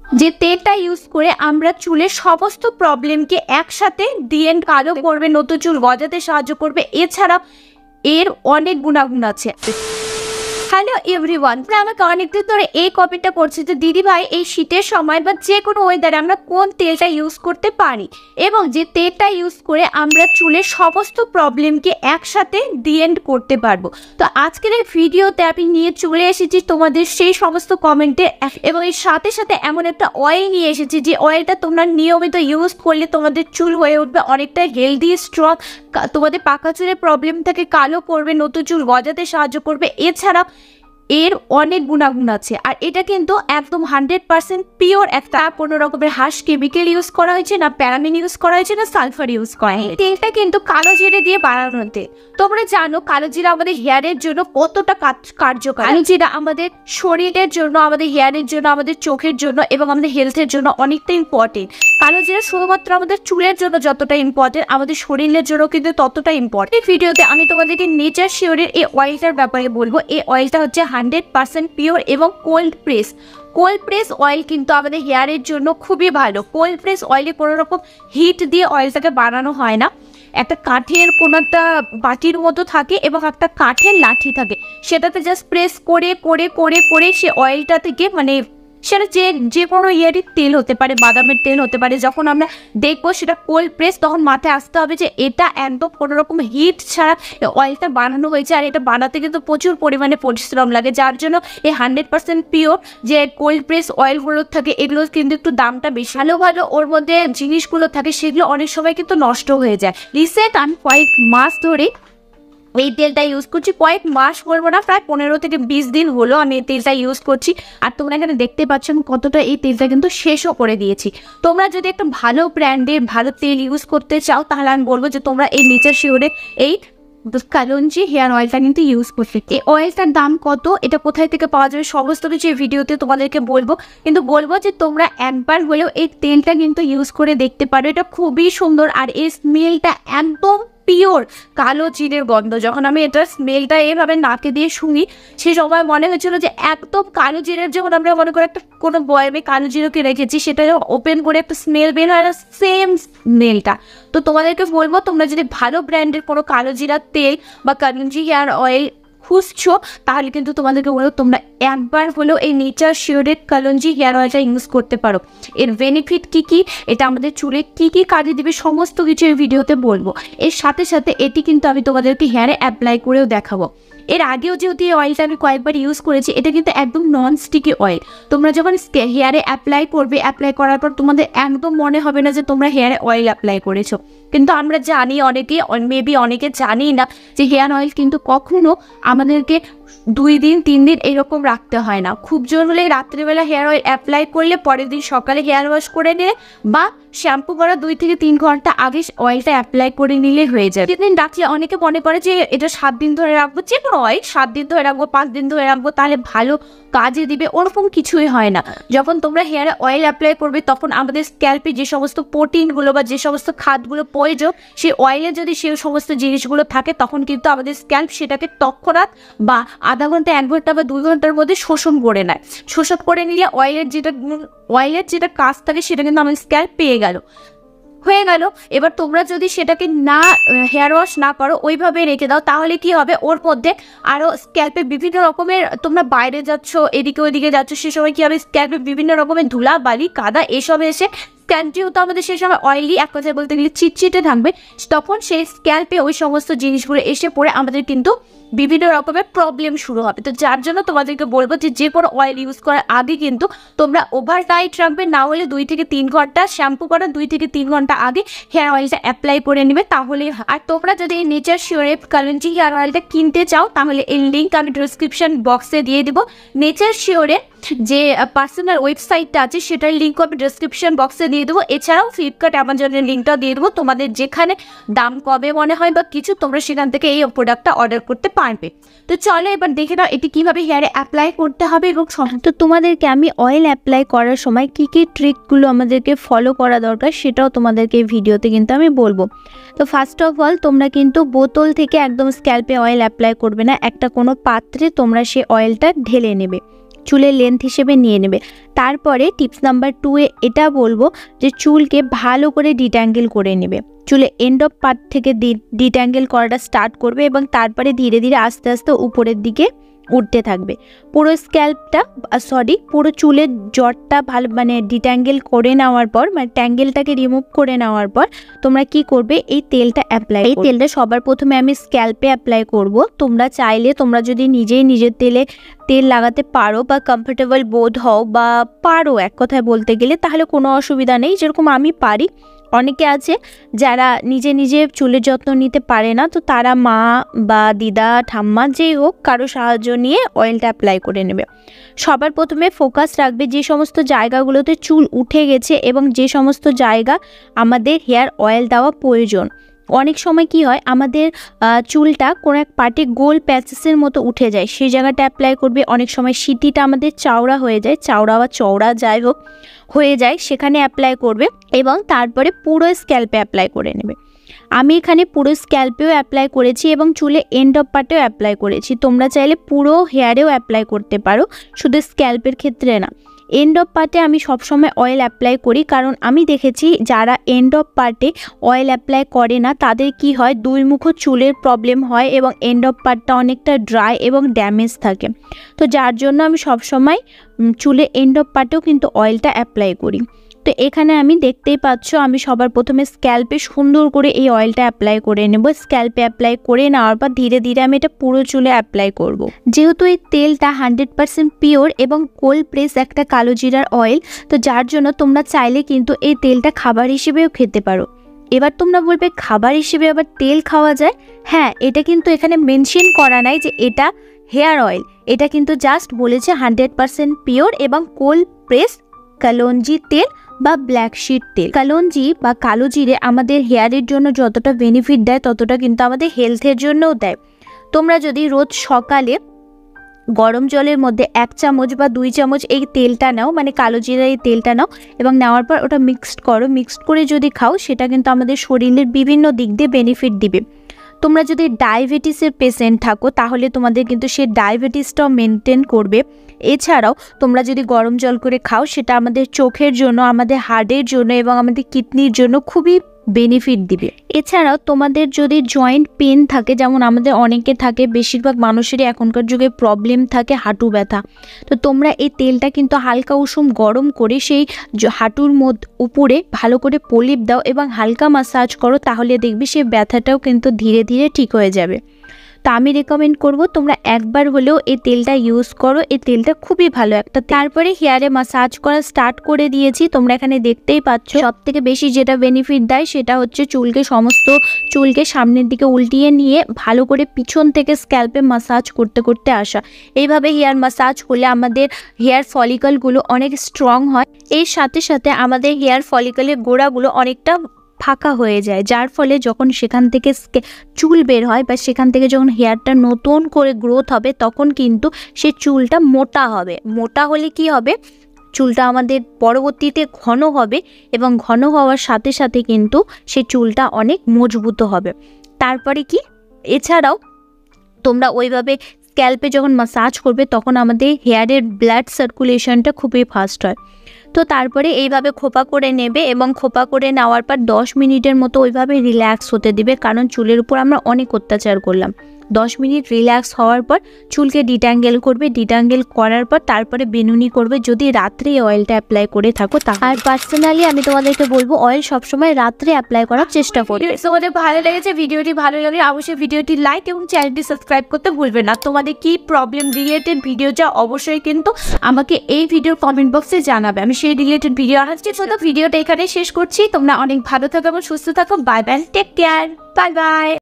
যে তেলটা ইউজ করে আমরা চুলের সমস্ত প্রবলেমকে একসাথে দিয়ে কালো করবে, নতুন চুল গজাতে সাহায্য করবে। এছাড়া এর অনেক গুণাগুণ আছে। হ্যালো এভরিওয়ান, আমাকে অনেকদিন ধরে এই কমেন্টটা করছে যে দিদি ভাই এই শীতের সময় বা যে কোনো ওয়েদারে আমরা কোন তেলটা ইউজ করতে পারি এবং যে তেলটা ইউজ করে আমরা চুলের সমস্ত প্রবলেমকে একসাথে দিয়ে করতে পারবো। তো আজকের এই ভিডিওতে আমি নিয়ে চলে এসেছি তোমাদের সেই সমস্ত কমেন্টে, এবং এর সাথে সাথে এমন একটা অয়েল নিয়ে এসেছি যে অয়েলটা তোমরা নিয়মিত ইউজ করলে তোমাদের চুল হয়ে উঠবে অনেকটা হেলদি স্ট্রং, তোমাদের পাকা চুলের প্রবলেম থেকে কালো করবে, নতুন চুল গজাতে সাহায্য করবে। এছাড়া এর অনেক গুণাগুণ আছে, আর এটা কিন্তু একদম 100% পিওর, একটা কোনো রকমের হার্শ কেমিক্যাল ইউজ করা হয়েছে না, প্যারামিন ইউজ করা হয়েছে না, সালফার ইউজ করা হয়েছে। তেলটা কিন্তু কালো জিরে দিয়ে বানানো তেল। তোমরা জানো কালো জিরা আমাদের হেয়ারের জন্য কতটা কার্যকর। কালো জিরা আমাদের শরীরের জন্য, আমাদের হেয়ারের জন্য, আমাদের চোখের জন্য এবং আমাদের হেলথের জন্য অনেকটা ইম্পর্টেন্ট। কালো জিরা শুধুমাত্র আমাদের চুলের জন্য যতটা ইম্পর্টেন্ট, আমাদের শরীরের জন্য কিন্তু ততটা ইম্পর্টেন্ট। এই ভিডিওতে আমি তোমাদেরকে নেচার শিওরের এই অয়েলটার ব্যাপারে বলবো। এই অয়েলটা হচ্ছে 100% পিওর এবং কোল্ড প্রেস অয়েল কিন্তু আমাদের হেয়ারের জন্য খুবই ভালো। কোল্ড প্রেস অয়েলে কোনো রকম হিট দিয়ে অয়েলটাকে বানানো হয় না। একটা কাঠের কোনো একটা বাটির মতো থাকে এবং একটা কাঠের লাঠি থাকে, সেটাতে জাস্ট প্রেস করে করে করে করে সে অয়েলটা থেকে, মানে সেটা যে কোনো ইয়েরই তেল হতে পারে, বাদামের তেল হতে পারে, যখন আমরা দেখবো সেটা কোল্ড প্রেস তখন মাথায় আসতে হবে যে এটা একদম কোনো রকম হিট ছাড়া অয়েলটা বানানো হয়েছে। আর এটা বানাতে কিন্তু প্রচুর পরিমাণে পরিশ্রম লাগে, যার জন্য এই 100% পিওর যে কোল্ড প্রেস অয়েলগুলো থাকে এগুলো কিন্তু একটু দামটা বেশি। ভালো ওর মধ্যে জিনিসগুলো থাকে, সেগুলো অনেক সময় কিন্তু নষ্ট হয়ে যায়। রিসেন্ট আমি কয়েক মাস ধরে এই তেলটা ইউজ করছি, কয়েক মাস বলবো না, প্রায় 15 থেকে 20 দিন হলো আমি এই তেলটা ইউজ করছি। আর তোমরা এখানে দেখতে পাচ্ছ আমি কতটা এই তেলটা কিন্তু শেষও করে দিয়েছি। তোমরা যদি একটা ভালো ব্র্যান্ডের ভালো তেল ইউজ করতে চাও তাহলে আমি বলবো যে তোমরা এই নেচার শিওরের এই কালঞ্জি হেয়ার অয়েলটা কিন্তু ইউজ করতে। এই অয়েলটার দাম কত, এটা কোথায় থেকে পাওয়া যাবে, সমস্ত কিছু এই ভিডিওতে তোমাদেরকে বলবো। কিন্তু বলবো যে তোমরা একবার হলেও এই তেলটা কিন্তু ইউজ করে দেখতে পারো, এটা খুবই সুন্দর। আর এই স্মেলটা একদম পিওর কালো জিরের গন্ধ। যখন আমি এটার স্মেলটা এভাবে নাকে দিয়ে শুনি সে সময় মনে হয়েছিল যে একদম কালো জিরের, যখন আমরা মনে করে একটা কোনো বয়ামে কালো জিরোকে রেখেছি সেটা ওপেন করে একটা স্মেল বের হয় না, সেম স্মেলটা। তো তোমাদেরকে বলবো তোমরা যদি ভালো ব্র্যান্ডের কোনো কালো জিরার তেল বা কালঞ্জি হেয়ার অয়েল খুঁজছো তাহলে কিন্তু তোমাদেরকে বলবো তোমরা একবার হলেও এই নেচার শিওরের কালঞ্জি হেয়ার অয়েলটা ইউজ করতে পারো। এর বেনিফিট কী কী, এটা আমাদের চুলে কী কী কাজে দিবে সমস্ত কিছু এই ভিডিওতে বলবো। এর সাথে সাথে এটি কিন্তু আমি তোমাদেরকে হেয়ারে অ্যাপ্লাই করেও দেখাবো। এর আগেও যেহেতু এই অয়েলটা আমি কয়েকবার ইউজ করেছি, এটা কিন্তু একদম নন স্টিকি অয়েল। তোমরা যখন হেয়ারে অ্যাপ্লাই করবে, অ্যাপ্লাই করার পর তোমাদের একদম মনে হবে না যে তোমরা হেয়ারে অয়েল অ্যাপ্লাই করেছো। কিন্তু আমরা জানি অনেকে, মেবি অনেকে জানি না যে হেয়ার অয়েল কিন্তু কখনো আমাদেরকে 2 দিন 3 দিন এরকম রাখতে হয় না। খুব জোর হলে রাত্রিবেলা হেয়ার অয়েল অ্যাপ্লাই করলে পরের দিন সকালে হেয়ার ওয়াশ করে নিলে বা শ্যাম্পু করার 2 থেকে 3 ঘন্টা আগে অয়েলটা অ্যাপ্লাই করে নিলে হয়ে যায়। সেদিন রাখলে অনেকে মনে করে যে এটা 7 দিন ধরে রাখবো, যে কোনো অয়েল 7 দিন ধরে রাখবো, 5 দিন ধরে রাখবো তাহলে ভালো কাজে দিবে, ওরকম কিছুই হয় না। যখন তোমরা হেয়ারে অয়েল অ্যাপ্লাই করবে তখন আমাদের স্ক্যাল্পে যে সমস্ত প্রোটিনগুলো বা যে সমস্ত খাদ্যগুলো প্রয়োজন সেই অয়েলে যদি সেই সমস্ত জিনিসগুলো থাকে তখন কিন্তু আমাদের স্ক্যাল্প সেটাকে তৎক্ষণাৎ বা আধা ঘন্টা 1 ঘন্টা বা 2 ঘন্টার মধ্যে শোষণ করে নেয়। শোষণ করে নিলে অয়েলের যেটা কাজ থাকে সেটা কিন্তু আমাদের স্ক্যাল্প পেয়ে হয়ে গেল। এবার তোমরা যদি সেটাকে না হেয়ার ওয়াশ না করো, ওইভাবে রেখে দাও, তাহলে কি হবে ওর মধ্যে আরও স্ক্যাল্পে বিভিন্ন রকমের, তোমরা বাইরে যাচ্ছ এদিকে ওইদিকে যাচ্ছ সে সময় কি হবে স্ক্যাল্পে বিভিন্ন রকমের ধুলা বালি কাদা এসব এসে স্ক্যাল্পটিও তো আমাদের সেই সময় অয়েলি, এক কথায় বলতে গেলে চিটচিটে থাকবে, তখন সেই স্ক্যাল্পে ওই সমস্ত জিনিসগুলো এসে পড়ে আমাদের কিন্তু বিভিন্ন রকমের প্রবলেম শুরু হবে। তো যার জন্য তোমাদেরকে বলবো যে কোনো অয়েল ইউজ করার আগে কিন্তু তোমরা ওভারনাইট রাখবে, না হলে 2 থেকে 3 ঘন্টা, শ্যাম্পু করার 2 থেকে 3 ঘন্টা আগে হেয়ার অয়েলটা অ্যাপ্লাই করে নেবে তাহলে। আর তোমরা যদি এই নেচার শিওরের কালঞ্জি হেয়ার অয়েলটা কিনতে চাও তাহলে এই লিঙ্ক আমি ডিসক্রিপশন বক্সে দিয়ে দেবো। নেচার শিওরের যে পার্সোনাল ওয়েবসাইটটা আছে সেটার লিঙ্ক আমি ডিসক্রিপশন বক্সে দিয়ে দেবো। এছাড়াও ফ্লিপকার্ট অ্যামাজনের লিঙ্কটা দিয়ে দেবো, তোমাদের যেখানে দাম কমে মনে হয় বা কিছু তোমরা সেখান থেকে এই প্রোডাক্টটা অর্ডার করতে পারবে। তো চলো এবার দেখে নাও এটি কীভাবে হেয়ারে অ্যাপ্লাই করতে হবে এবং তো তোমাদেরকে আমি অয়েল অ্যাপ্লাই করার সময় কী কী ট্রিকগুলো আমাদেরকে ফলো করা দরকার সেটাও তোমাদেরকে এই ভিডিওতে কিন্তু আমি বলবো। তো ফার্স্ট অফ অল তোমরা কিন্তু বোতল থেকে একদম স্ক্যাল্পে অয়েল অ্যাপ্লাই করবে না, একটা কোনো পাত্রে তোমরা সেই অয়েলটা ঢেলে নেবে। চুলের লেন্থ হিসেবে নিয়ে নেবে। তারপরে টিপস নাম্বার 2 এ এটা বলবো যে চুলকে ভালো করে ডিট্যাঙ্গেল করে নেবে। চুলে এন্ড অফ পার্ট থেকে ডিট্যাঙ্গেল করাটা স্টার্ট করবে এবং তারপরে ধীরে ধীরে আস্তে আস্তে উপরের দিকে উঠতে থাকবে। পুরো স্ক্যাল্পটা পুরো চুলের জটটা ভালো মানে ডিট্যাঙ্গেল করে নেওয়ার পর, মানে ট্যাঙ্গেলটাকে রিমুভ করে নেওয়ার পর তোমরা কি করবে, এই তেলটা অ্যাপ্লাই। এই তেলটা সবার প্রথমে আমি স্ক্যাল্পে অ্যাপ্লাই করব। তোমরা চাইলে তোমরা যদি নিজের তেল লাগাতে পারো বা কমফোর্টেবল বোধ হও বা পারো এক কথায় বলতে গেলে, তাহলে কোনো অসুবিধা নেই। যেরকম আমি পারি, অনেকে আছে যারা নিজে চুলের যত্ন নিতে পারে না, তো তারা মা বা দিদা ঠাম্মা যেই হোক কারো সাহায্য নিয়ে অয়েলটা অ্যাপ্লাই করে নেবে। সবার প্রথমে ফোকাস রাখবে যে সমস্ত জায়গাগুলোতে চুল উঠে গেছে এবং যে সমস্ত জায়গা আমাদের হেয়ার অয়েল দেওয়া প্রয়োজন। অনেক সময় কি হয়, আমাদের চুলটা কোনো এক পার্টে গোল প্যাচেসের মতো উঠে যায়, সেই জায়গাটা অ্যাপ্লাই করবে। অনেক সময় সিটিটা আমাদের চাওড়া হয়ে যায়, চাওড়া বা চওড়া যাই হোক হয়ে যায়, সেখানে অ্যাপ্লাই করবে এবং তারপরে পুরো স্ক্যাল্পে অ্যাপ্লাই করে নেবে। আমি এখানে পুরো স্ক্যাল্পেও অ্যাপ্লাই করেছি এবং চুলে এন্ড অফ পার্টেও অ্যাপ্লাই করেছি। তোমরা চাইলে পুরো হেয়ারেও অ্যাপ্লাই করতে পারো, শুধু স্ক্যাল্পের ক্ষেত্রে না। এন্ড অফ পার্টে আমি সবসময় অয়েল অ্যাপ্লাই করি, কারণ আমি দেখেছি যারা এন্ড অফ পার্টে অয়েল অ্যাপ্লাই করে না তাদের কি হয়, দুই মুখ চুলের প্রবলেম হয় এবং এন্ড অফ পার্টটা অনেকটা ড্রাই এবং ড্যামেজ থাকে। তো যার জন্য আমি সবসময় চুলে এন্ড অফ পার্টেও কিন্তু অয়েলটা অ্যাপ্লাই করি। তো এখানে আমি দেখতেই পাচ্ছ, আমি সবার প্রথমে স্ক্যাল্পে সুন্দর করে এই অয়েলটা অ্যাপ্লাই করে নেব। স্ক্যাল্পে অ্যাপ্লাই করে নেওয়ার পর ধীরে ধীরে আমি এটা পুরো চুলে অ্যাপ্লাই করব। যেহেতু এই তেলটা 100% পিওর এবং কোল্ড প্রেস একটা কালো জিরার অয়েল, তো যার জন্য তোমরা চাইলে কিন্তু এই তেলটা খাবার হিসেবেও খেতে পারো। এবার তোমরা বলবে খাবার হিসেবে আবার তেল খাওয়া যায়? হ্যাঁ, এটা কিন্তু এখানে মেনশন করা নাই যে এটা হেয়ার অয়েল, এটা কিন্তু জাস্ট বলেছে 100% পিওর এবং কোল্ড প্রেস কালঞ্জি তেল বা ব্ল্যাক শিট তেল। কালঞ্জি বা কালো জিরে আমাদের হেয়ারের জন্য যতটা বেনিফিট দেয় ততটা কিন্তু আমাদের হেলথের জন্যও দেয়। তোমরা যদি রোজ সকালে গরম জলের মধ্যে 1 চামচ বা 2 চামচ এই তেলটা নাও, মানে কালো জিরার এই তেলটা নাও এবং নেওয়ার পর ওটা মিক্সড করো, মিক্সড করে যদি খাও সেটা কিন্তু আমাদের শরীরের বিভিন্ন দিক দিয়ে বেনিফিট দিবে। তোমরা যদি ডায়াবেটিসের পেশেন্ট থাকো তাহলে তোমাদের কিন্তু সেই ডায়াবেটিসটাও মেনটেন করবে। এছাড়াও তোমরা যদি গরম জল করে খাও সেটা আমাদের চোখের জন্য, আমাদের হার্টের জন্য এবং আমাদের কিডনির জন্য খুবই বেনিফিট দিবে। এছাড়াও তোমাদের যদি জয়েন্ট পেন থাকে, যেমন আমাদের অনেকে থাকে, বেশিরভাগ মানুষেরই এখনকার যুগে প্রবলেম থাকে হাঁটু ব্যথা, তো তোমরা এই তেলটা কিন্তু হালকা উষুম গরম করে সেই হাঁটুর উপরে ভালো করে প্রলেপ দাও এবং হালকা মাসাজ করো, তাহলে দেখবে সেই ব্যথাটাও কিন্তু ধীরে ধীরে ঠিক হয়ে যাবে। তো আমি রেকমেন্ড করব তোমরা একবার হলেও এই তেলটা ইউজ করো, এই তেলটা খুবই ভালো একটা। তারপরে হেয়ারে মাসাজ করা স্টার্ট করে দিয়েছি, তোমরা এখানে দেখতেই পাচ্ছ। সবথেকে বেশি যেটা বেনিফিট দেয় সেটা হচ্ছে সমস্ত চুলকে সামনের দিকে উল্টিয়ে নিয়ে ভালো করে পিছন থেকে স্ক্যাল্পে মাসাজ করতে করতে আসা। এইভাবে হেয়ার মাসাজ হলে আমাদের হেয়ার ফলিকলগুলো অনেক স্ট্রং হয়, এর সাথে সাথে আমাদের হেয়ার ফলিকলের গোড়াগুলো অনেকটা ফাঁকা হয়ে যায়, যার ফলে যখন সেখান থেকে চুল বের হয় বা সেখান থেকে যখন হেয়ারটা নতুন করে গ্রোথ হবে তখন কিন্তু সে চুলটা মোটা হবে। মোটা হলে কি হবে, চুলটা আমাদের পরবর্তীতে ঘন হবে এবং ঘন হওয়ার সাথে সাথে কিন্তু সে চুলটা অনেক মজবুত হবে। তারপরে কি, এছাড়াও তোমরা ওইভাবে স্ক্যাল্পে যখন মাসাজ করবে তখন আমাদের হেয়ারের ব্লাড সার্কুলেশনটা খুবই ফাস্ট হয়। তো তারপরে এইভাবে খোপা করে নেবে এবং খোপা করে নেওয়ার পর 10 মিনিটের মতো ওইভাবে রিল্যাক্স হতে দিবে, কারণ চুলের উপর আমরা অনেক অত্যাচার করলাম। 10 মিনিট রিল্যাক্স হওয়ার পর চুলকে ডিট্যাঙ্গেল করবে, ডিট্যাঙ্গেল করার পর তারপরে বেনুনি করবে যদি রাত্রে অয়েলটা অ্যাপ্লাই করে থাকো। আর পার্সোনালি আমি তোমাদেরকে বলবো অয়েল সবসময় রাত্রে অ্যাপ্লাই করার চেষ্টা করবে। তোমাদের ভালো লেগেছে, ভিডিওটি ভালো লাগলে অবশ্যই ভিডিওটি লাইক এবং চ্যানেলটি সাবস্ক্রাইব করতে ভুলবে না। তোমাদের কি প্রবলেম রিলেটেড ভিডিও চাও অবশ্যই কিন্তু আমাকে এই ভিডিওর কমেন্ট বক্সে জানাবে, আমি সেই রিলেটেড ভিডিও আনাচ্ছি। তো ভিডিওটা এখানে শেষ করছি, তোমরা অনেক ভালো থাকো এবং সুস্থ থাকো। Bye bye, take care, bye by.